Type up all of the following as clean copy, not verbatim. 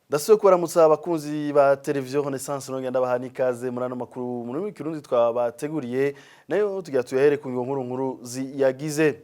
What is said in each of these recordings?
Dasuye kubaramutsa abakunzi ba televiziyo Renaissance nongenda bahani ikaze muri ano makuru muri w'ikirundi twabateguriye nayo tugira tuyahere ku nkuru ziyagize.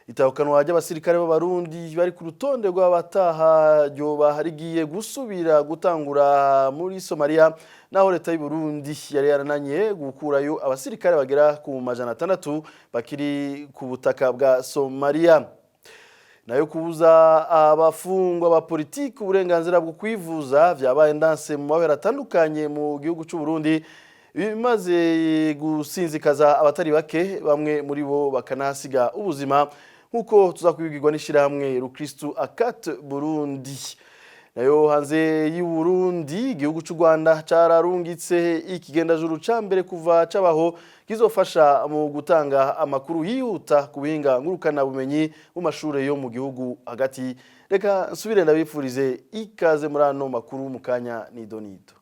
Itahukanwa ry'abasirikare b'abarundi bari ku rutonde rw'abataha ryo baharigiye gusubira gutangura muri Somalia naho leta y'u Burundi yari yarananye gukurayo abasirikare bagera ku 600 bakiri ku butaka bwa Somalia. Nayo kubuza abafungwa ba politiki uburenganzira bwo kwivuza vyabaye ndanse mu mabera atandukanye mu gihugu cy'u Burundi bimaze gusinzikaza abatari bake bamwe muri bo bakanasiga ubuzima nkuko tuzakwibwirwa n'ishirahamwe Rukristu Akat Burundi. Nayo hanze y'u Burundi igihugu cy'u Rwanda cararungitse ikigendajuru ca mbere kuva cabaho kizofasha mu gutanga amakuru yihuta ku bihinga ngurukana bumenyi mu mashure yo mu gihugu hagati. Reka nsubire ndabifurize ikaze muri ano makuru mu kanya nidonido.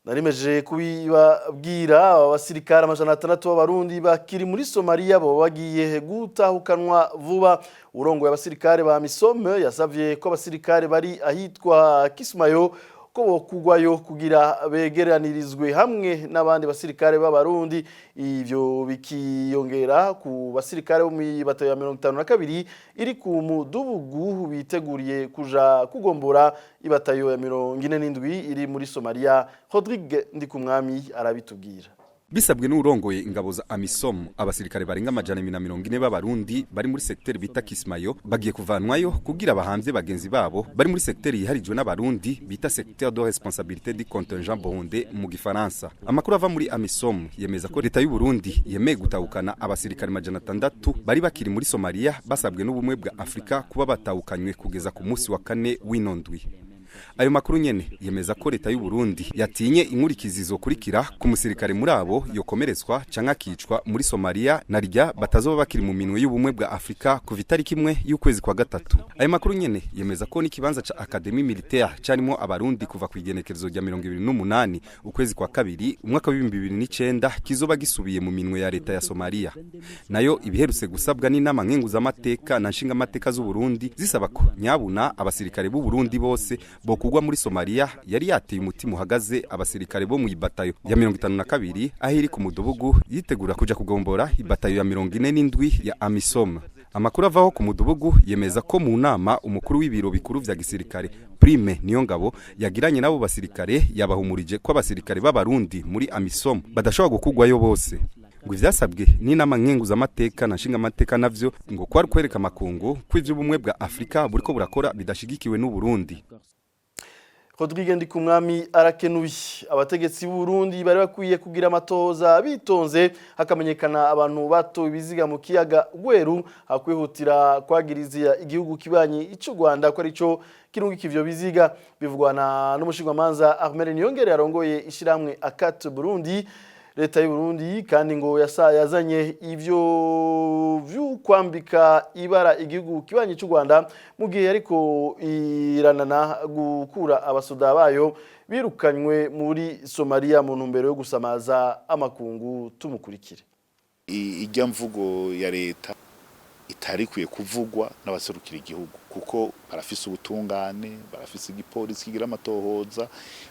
Narimeje kubibabwira abasirikare 600 b'abarundi bakiri muri Somalia bo bagiye gutahukanwa vuba. Urongo y'abasirikare ba Misome yasavye ko abasirikare bari ahitwa Kismayo ko kugwayo kugira begeranirizwe hamwe n'abandi basirikare b'abarundi. Ivyo bikiyongera ku basirikare bo mu batayo ya 52 iri ku mudugudu biteguriye kuja kugombora ibatayo ya 47 iri muri Somalia. Rodrigue Ndikumwami arabitubwira. Bisabwe n'urongoye ingabo za Amisom abasirikare barenga 140 b'abarundi bari muri secteur bita Kismayo bagiye kuvanwayo kugira abahamvye bagenzi babo bari muri secteur yiharijwe n'abarundi bita secteur de responsabilité du contingent burundais mu gifaransa. Amakuru ava muri Amisom yemeza ko leta y'u Burundi yemeye gutahukana abasirikare 600 bari bakiri muri Somalia basabwe n'ubumwe bwa Afrika kuba batahukanywe kugeza ku munsi wa 4 w'inondwi. Ayo makuru nyene yemeza ko leta y'u Burundi yatinye inkurikizi zokurikira ku musirikare muri abo yokomerezwa canke akicwa muri Somalia narya batazoba bakiri mu minwe y'ubumwe bwa Afrika ku itariki imwe y'ukwezi kwa gatatu. Ayo makuru nyene yemeza ko n'ikibanza ca Académie Militaire carimo abarundi kuva ku igenekerezo rya 28 ukwezi kwa kabiri umwaka wa 2009 kizoba gisubiye mu minwe ya leta ya Somalia. Nayo ibiherutse gusabwa n'inama nkenguzamateka na nshingamateka z'u Burundi zisaba ko nyabuna abasirikare b'u Burundi bose bokugwa muri Somalia yari yateye umutima uhagaze abasirikare bo mu ibatayo ya 52 ahiri ku mudugudu yitegura kuja kugombora ibatayo ya 47 ya Amisom. Amakuru avaho ku mudugudu yemeza ko mu nama umukuru w'ibiro bikuru vya gisirikare Prime Niyongabo yagiranye nabo basirikare yabahumurije ko abasirikare b'abarundi muri Amisom badashobora gukugwayo bose. Ngo ivyasabwe n'inama nkenguzamateka na nshingamateka navyo ngo kwari kwereka makungu ko ivy'ubumwe bwa Afrika buriko burakora bidashigikiwe n'u Burundi. Rodrigue Ndikumwami arakenuye. Abategetsi b'u Burundi bari bakwiye kugira amatohoza bitonze hakamenyekana abantu bato ibiziga mu kiyaga Gweru hakwihutira kwagiriza igihugu kibanyi ico Rwanda ko arico kirungika ivyo biziga. Bivugwa n'umushingwamanza Ahmed Niyongere yarongoye ishiramwe Akat Burundi. Leta y'u Burundi kandi ngo yazanye ivyo kwambika ibara igihugu kibanyi cy'u Rwanda mu gihe ariko iranana gukura abasoda bayo birukanywe muri Somalia mu ntumbero yo gusamaza amakungu. Tumukurikire. Ijya mvugo ya leta itarikwiye kuvugwa n'abaserukira igihugu kuko barafise ubutungane, barafise igipolisi kigira amatohoza,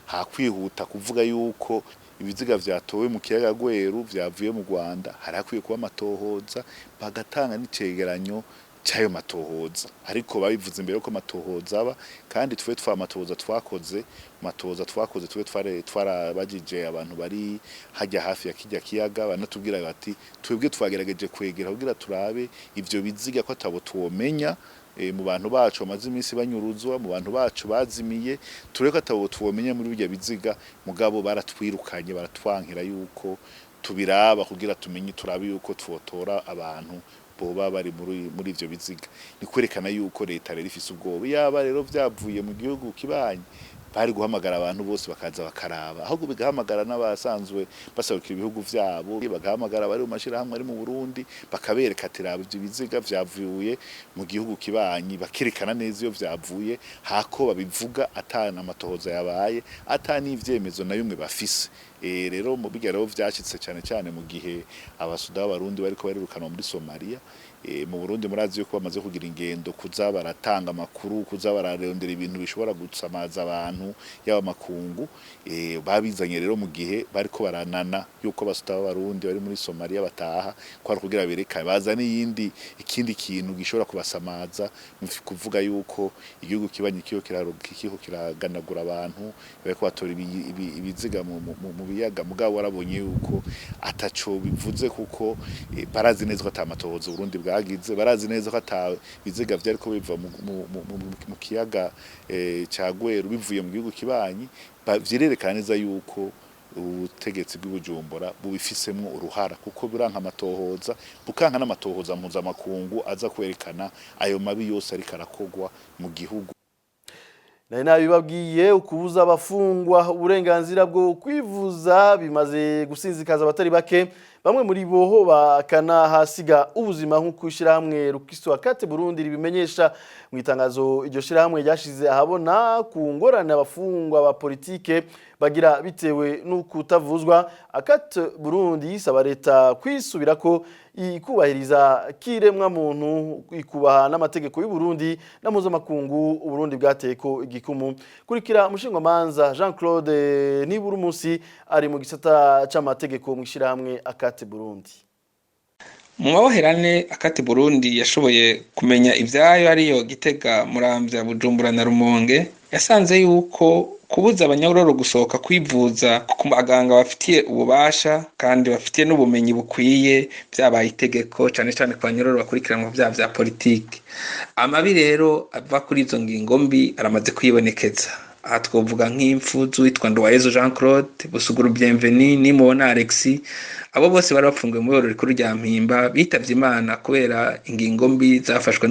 hakwihuta kuvuga yuko ibiziga vyatowe mu kiyaga Gweru vyavuye mu Rwanda harakwiye kuba amatohoza bagatanga n'icegeranyo cyayo matohoza. Ariko babivuze imbere ko matohoza aba kandi twe amatohoza twakoze twe twarabagije abantu bari hajya hafi ya kijya kiyaga banatubwira bati twebwe twagerageje kwegera kugira turabe ivyo biziga ko atabo tuwomenya mu bantu bacu bamaze iminsi banyuruzwa, mu bantu bacu bazimiye tureko atabo tuwomenya muri bijya biziga mugabo baratwirukanye baratwankira yuko tubiraba kugira tumenye turabe yuko twotora abantu boba bari muri ivyo biziga. Ni kwerekana yuko leta rero ifise ubwoba yaba rero vyavuye mu gihugu kibanyi bari guhamagara abantu bose bakaza bakaraba ahubwo bigahamagara n'abasanzwe basarukira ibihugu vyabo bagahamagara bari mu mashirahamwe ari mu Burundi bakabereka tiraba ivyo biziga vyavuye mu gihugu kibanyi bakerekana neza iyo vyavuye hako babivuga atana amatohoza yabaye atani ivyemezo na yumwe bafise. Rero mu bigero vyashitse cyane cyane mu gihe abasuda b'abarundi bariko barirukanwa muri Somalia mu Burundi murazi yuko bamaze kugira ingendo kuza baratanga amakuru kuza bararondera ibintu bishobora gusamaza abantu yaba makungu babizanye rero mu gihe bariko baranana yuko basutaba Abarundi bari muri Somalia bataha ko ari kugira bereka baza n'iyindi ikindi kintu gishobora kubasamaza mu kuvuga yuko igihugu kibanye kiyo kiraganagura abantu bariko batora ibiziga mu biyaga mugabo warabonye yuko ataco bivuze kuko barazi neza ko atamatohoza Burundi bwagize barazi neza ko atabiziga vyariko biva mu kiyaga ca Gweru bivuye mu gihugu kibanyi vyerekana neza yuko ubutegetsi bw'Ibujumbura bubifisemwo uruhara kuko biranka amatohoza bukanka n'amatohoza mpuzamakungu aza kwerekana ayo mabi yose ariko arakogwa mu gihugu. Nabibabwiye ukubuza abafungwa uburenganzira bwo kwivuza bimaze gusinzikaza abatari bake bamwe muri bo bakanahasiga ubuzima nk'uko ishirahamwe Rukristo Akate Burundi ribimenyesha mu itangazo iryo shirahamwe ryashize ahabona ku ngorane abafungwa ba politike bagira bitewe n'ukutavuzwa. Akate Burundi isaba leta kwisubirako ikubahiriza kiremwa muntu ikubaha n'amategeko y'u Burundi na mpuzamakungu Burundi bwateko igikumu. Kurikira Mushingwamanza Jean-Claude Niburumusi ari mu gisata c'amategeko mu ishirahamwe Akate Burundi. Mu maboherane Akate Burundi yashoboye kumenya ivyayo ariyo Gitega, Muramvya, Bujumbura na Rumonge, yasanze yuko kubuza abanyororo gusohoka kwivuza ku baganga bafitiye ububasha kandi bafitiye n'ubumenyi bukwiye byabaye itegeko cyane cyane ku banyororo bakurikirana mu vya politike. Amabi rero ava kuri izo ngingo mbi aramaze kwibonekeza. Aha twovuga nk'imfu z'uwitwa Nduwayezu Jean Claude, Busuguru Bienveni, Nimubona Alexis, abo bose bari bafungiwe mu iborero rikuru rya Mpimba bitavye Imana kubera ingingo mbi zafashwe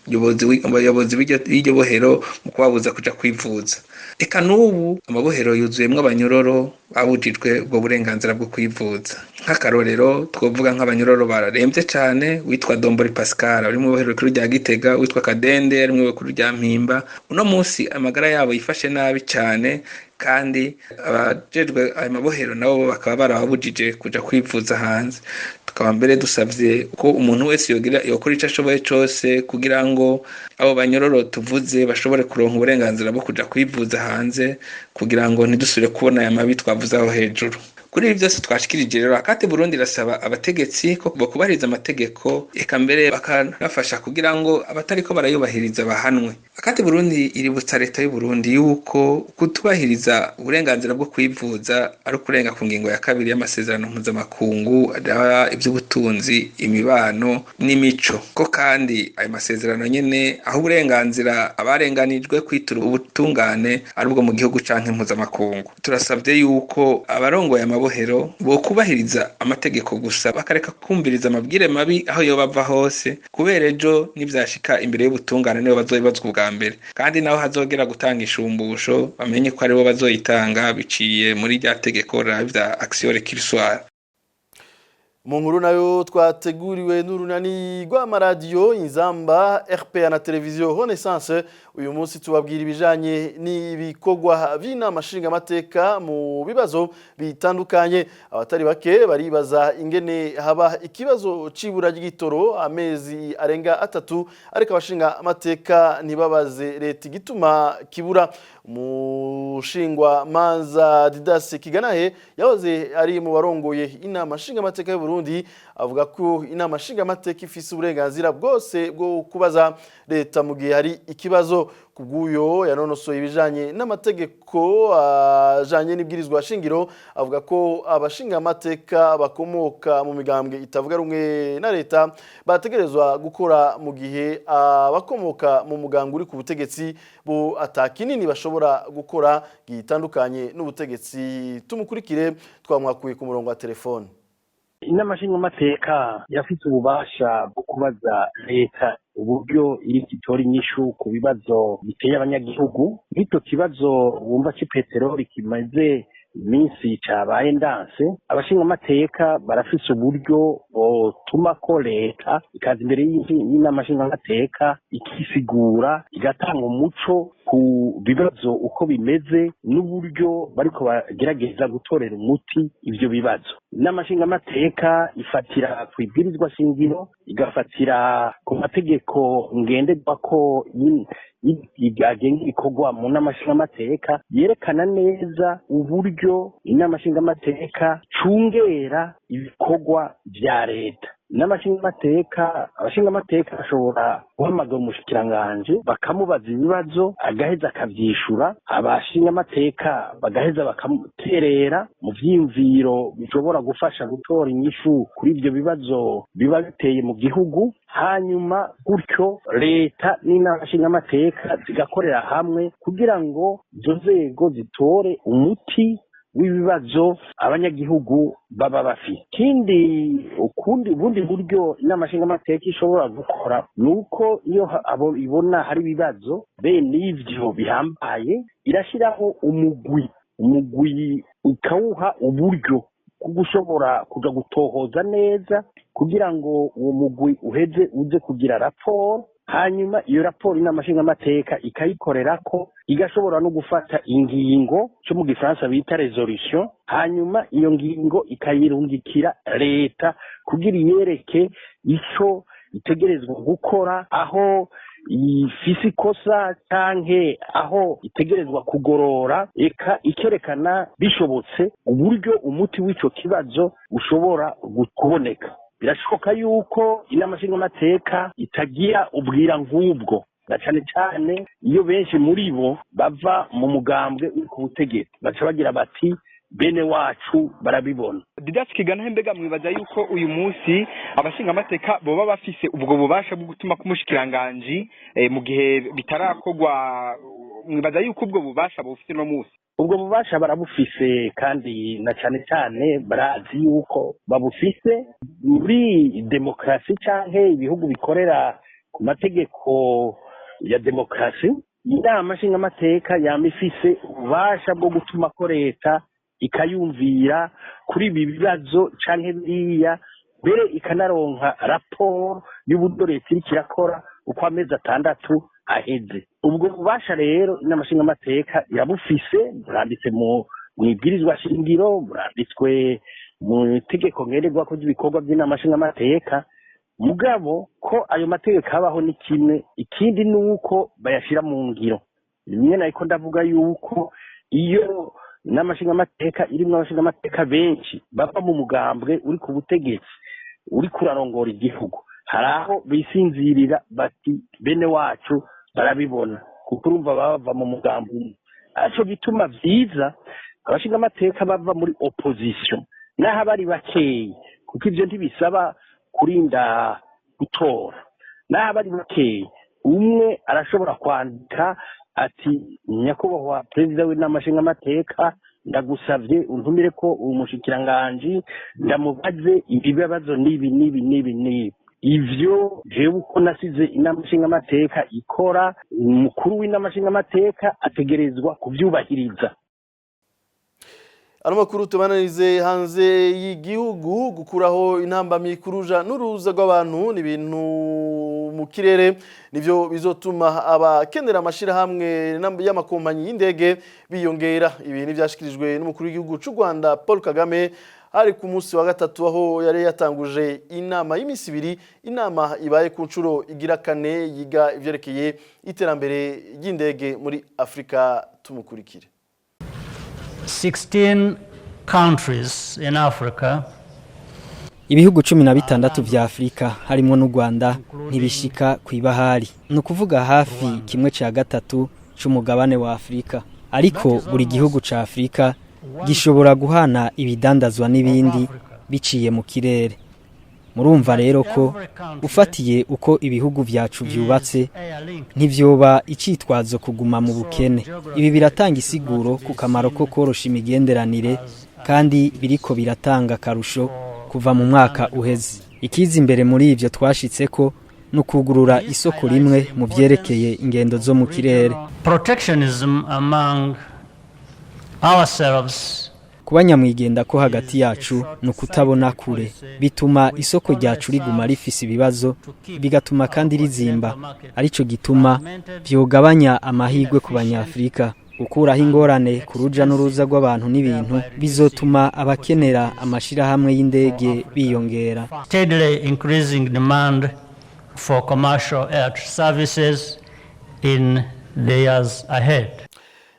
n'umuyobozi w'iryo bohero mu kubabuza kuja kwivuza. Eka n'ubu amabohero yuzuyemwo abanyororo babujijwe ubwo burenganzira bwo kwivuza. Nk'akarorero twovuga nk'abanyororo bararemvye cane witwa Dombori Pascal ari mu bohero rikuru rya Gitega, witwa Kadende ari mu bohero rikuru rya Mpimba. Uno munsi amagara yabo yifashe nabi cane kandi abajejwe ayo mabohero nabo bakaba barabujije kuja kwivuza hanze. Tukaba mbere dusavye ko umuntu wese yokora ico ashoboye cose kugira ngo abo banyororo tuvuze bashobore kuronka uburenganzira bwo kuja kwivuza hanze kugira ngo ntidusubire kubona aya mabi twavuze aho hejuru. Kuri ibi byose twashikirije rero Akate Burundi irasaba abategetsi ko bakubahiriza amategeko eka mbere bakanafasha kugira ngo abatariko barayubahiriza bahanwe. Akate Burundi iributsa leta y'u Burundi yuko kutubahiriza uburenganzira bwo kwivuza ari ukurenga ku ngingo ya 2 y'amasezerano mpuzamakungu iby'ubutunzi, imibano n'imico. Ko kandi ayo masezerano nyene aho uburenganzira abarenganijwe kwitura ubutungane ari ubwo mu gihugu canke mpuzamakungu. Turasabye yuko abarongoye amabohero bo kubahiriza amategeko gusa bakareka kumviriza amabwire mabi aho yo bava hose, kubera ejo nivyashika imbere y'ubutungane nibo bazoyibazwa ubwa mbere, kandi naho hazogera gutanga ishumbusho bamenye ko aribo bazoyitanga biciye muri rya tegeko rya action récursoire. Mu nkuru nayo twateguriwe n'urunani rw'amaradiyo Inzamba, RPA na televiziyo Renaissance, uyu munsi tubabwira ibijanye n'ibikogwa vy'inama nshingamateka mu bibazo bitandukanye. Abatari bake baribaza ingene haba ikibazo c'ibura ry'igitoro amezi arenga 3 ariko abashinga amateka ntibabaze leta igituma kibura. Umushingwa manza Didas Kiganahe yahoze ari mu barongoye inama nshingamateka y'u Burundi avuga ko inama nshingamateka ifise uburenganzira bwose bwo kubaza leta mu gihe hari ikibazo. Kubw'uyo yanonosoye ibijanye n'amategeko ajanye n'ibwirizwa shingiro avuga ko abashinga amateka bakomoka mu migambwe itavuga rumwe na leta bategerezwa gukora mu gihe abakomoka mu mugambwe uri ku butegetsi bo atakinini bashobora gukora gitandukanye n'ubutegetsi. Tumukurikire twamwakuye ku murongo wa telefone. Inama nshingamateka yafite ububasha bwo kubaza leta uburyo iri kitora inyishu ku bibazo biteye abanyagihugu. Nk'icyo kibazo wumva cy'ipeteroli kimaze iminsi cabaye ndanse, abashingamateka barafise uburyo botuma ko leta ikaza imbere y'inama nshingamateka ikisigura igatanga umuco ku bibazo uko bimeze n'uburyo bariko bagerageza gutorera umuti ivyo bibazo. Inama nshingamateka ifatira ku ibwirizwa shingiro, igafatira ku mategeko ngenderwako agenga ibikorwa mu nama nshingamateka, yerekana neza uburyo inama nshingamateka cungera ibikorwa vya leta. Inama nshingamateka, abashingamateka bashobora guhamagara umushikiranganji bakamubaza ibibazo agaheza akavyishura, abashingamateka bagaheza bakamuterera mu vyiyumviro bishobora gufasha gutora inyishu kuri ivyo bibazo biba biteye mu gihugu, hanyuma gutyo leta n'inama nshingamateka zigakorera hamwe kugira ngo izo nzego zitore umuti w'ibibazo abanyagihugu baba bafite. Ubundi buryo inama nshingamateka ishobora gukora nuko iyo abo ibona hari ibibazo bene ivyo bihambaye irashiraho umugwi ukawuha uburyo bwo gushobora kuja gutohoza neza kugira ngo uwo mugwi uheze uze kugira raporo, hanyuma iyo raporo inama nshingamateka ikayikorerako, igashobora no gufata ingingo cyo mu gifaransa bita resolution, hanyuma iyo ngingo ikayirungikira leta kugira iyereke ico itegerezwa gukora, aho ifise ikosa canke aho itegerezwa kugorora, eka ikerekana bishobotse uburyo umuti w'ico kibazo ushobora kuboneka. Birashoboka yuko inama nshingamateka itagira ubwira nk'ubwo, na cane cane iyo benshi muri bo bava mu mugambwe uri ku butegetsi, baca bagira bati bene wacu barabibona. Didas Kigana, mbega mwibaza yuko uyu munsi abashingamateka boba bafise ubwo bubasha bwo gutuma kumushikiranganji mu gihe bitarakorwa, mwibaza yuko ubwo bubasha bufite no munsi? Ubwo bubasha barabufise, kandi na cane cane barazi yuko babufise. Muri demokrasi canke ibihugu bikorera ku mategeko ya demokrasi, inama nshingamateka yama ifise ububasha bwo gutuma ko leta ikayumvira kuri ibi bibazo canke biriya, mbere ikanaronka raporo y'uburyo leta iriko irakora uko amezi 6 aheze. Ubwo bubasha rero inama nshingamateka irabufise, buranditse mu ibwirizwa shingiro, buranditswe mu itegeko ngenderwako ry'ibikorwa by'inama nshingamateka. Mugabo ko ayo mategeko abaho ni kimwe, ikindi nuko bayashira mu ngiro. Rimwe nariko ndavuga yuko iyo inama nshingamateka irimwo abashingamateka benshi bava mu mugambwe uri ku butegetsi uri kurarongora igihugu, hari aho bisinzirira bati bene wacu barabibona, kuko urumva bava mu mugambi umwe. Aco gituma vyiza abashingamateka bava muri opposition naho bari bakeyi, kuko ivyo ntibisaba kurinda gutora. Naho bari bakeyi, umwe arashobora kwandika ati nyakubahwa perezida w'inama nshingamateka, ndagusavye untumire ko umushikiranganji ndamubaze ibibazo nibi. Ivyo jewe uko nasize inama nshingamateka ikora, umukuru w'inama nshingamateka ategerezwa kuvyubahiriza. Ano makuru tubananize hanze y'igihugu, gukuraho intambamyi kuruja n'uruza rw'abantu n'ibintu mu kirere nivyo bizotuma abakenera amashira hamwe y'amakompanyi y'indege biyongera. Ibi ni byashikirijwe n'umukuru w'igihugu cy'u Rwanda Paul Kagame ari ku munsi wa gatatu, aho yari yatanguje inama y'imisi 2, inama ibaye ku ncuro igira 4 yiga ivyerekeye iterambere ry'indege muri Afrika. Tumukurikire. 16 countries in Africa, ibihugu 16 vya Afrika harimo n'u Rwanda ntibishika kwibahari, no kuvuga hafi 1/3 c'umugabane wa Afrika. Ariko buri gihugu ca Afrika gishobora guhana ibidandazwa n'ibindi biciye mu kirere. Murumva rero ko ufatiye uko ibihugu vyacu vyubatse ntivyoba icitwazo kuguma mu bukene. Ibi biratanga isiguro ku kamaro ko korosha imigenderanire, kandi biriko biratanga karusho kuva mu mwaka uheze. Ikiza imbere muri ivyo twashitseko no kugurura isoko rimwe mu vyerekeye ingendo zo mu kirere. Protectionism among ourselves kuba nyamwigenda ko hagati yacu no kutabona kure bituma isoko ryacu riguma rifise ibibazo bigatuma kandi rizimba arico gituma vyogabanya amahirwe ku banyafrika gukuraho ingorane ku ruja n'uruza rw'abantu n'ibintu bizotuma abakenera amashirahamwe y'indege biyongera. Steadily increasing demand for commercial air services in the years ahead.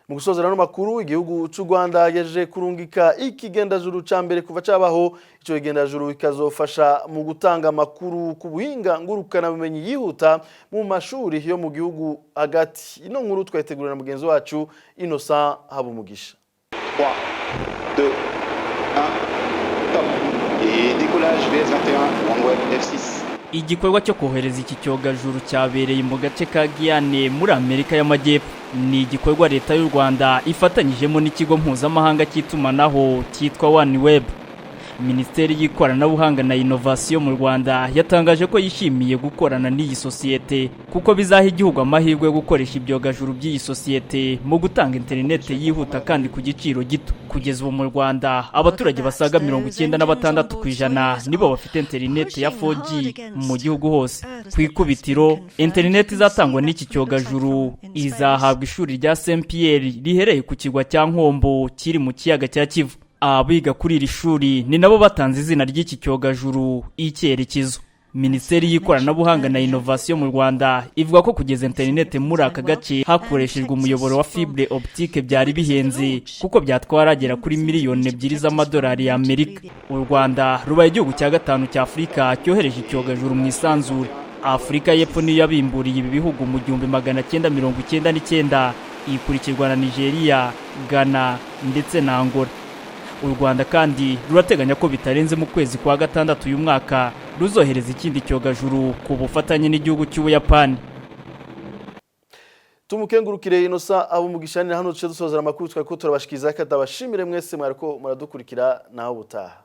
Mu gusozera no makuru igihugu cy'u Rwanda yagejeje kurungika ikigendajuru ca mbere kuva cabaho ico kigendajuru ikazofasha mu gutanga amakuru ku buhinga ngurukana bumenyi yihuta mu mashuri yo mu gihugu hagati. Ino nkuru twayitegurira mugenzi wacu Innocent Habumugisha. 3 2 1 top et décollage VS21 OneWeb F6. Igikorwa cyo kohereza iki cyogajuru cyabereye mu gace ka Guyane muri Amerika y'Amajyepfo. Ni igikorwa leta y'u Rwanda ifatanyijemo n'ikigo mpuzamahanga cy'itumanaho cyitwa OneWeb. Minisiteri y'Ikoranabuhanga na Innovation mu Rwanda yatangaje ko yishimiye gukorana n'iyi sosiyete kuko bizaha igihugu amahirwe yo gukoresha ibyogajuru by'iyi sosiyete mu gutanga internet yihuta kandi ku giciro gito. Kugeza ubu mu Rwanda abaturage basaga 96% nibo bafite internet ya 4G mu gihugu hose. Ku ikubitiro internet izatangwa n'iki cyogajuru izahabwa ishuri rya Saint Pierre rihereye ku kigwa cya Nkombo kiri mu kiyaga cya Kivu. Abiga kuri iri shuri ni nabo batanze izina ry'iki cyogajuru icyerekezo. Minisiteri y'Ikoranabuhanga na Innovation mu Rwanda ivuga ko kugeza internet muri aka gace hakoreshejwe umuyoboro wa fibre optique byari bihenze kuko byatwaragera kuri miliyoni 2 z'amadolari ya Amerika. U Rwanda rubaye igihugu cya gatanu cya Afrika cyohereje icyogajuru mu isanzure. Afrika y'Epfo niyo yabimburiye ibi bihugu mu 1999 ikurikirwa na Nigeria, Ghana ndetse na Angola. U Rwanda kandi rurateganya ko bitarenze mu kwezi kwa gatandatu uyu mwaka ruzohereza ikindi cyogajuru ku bufatanye n'igihugu cy'Ubuyapani. Tumukengurukire Innocent Habumugisha hano duce dusozera amakuru twari ko turabashikiza katabashimire mwese mwariko muradukurikira naho butaha.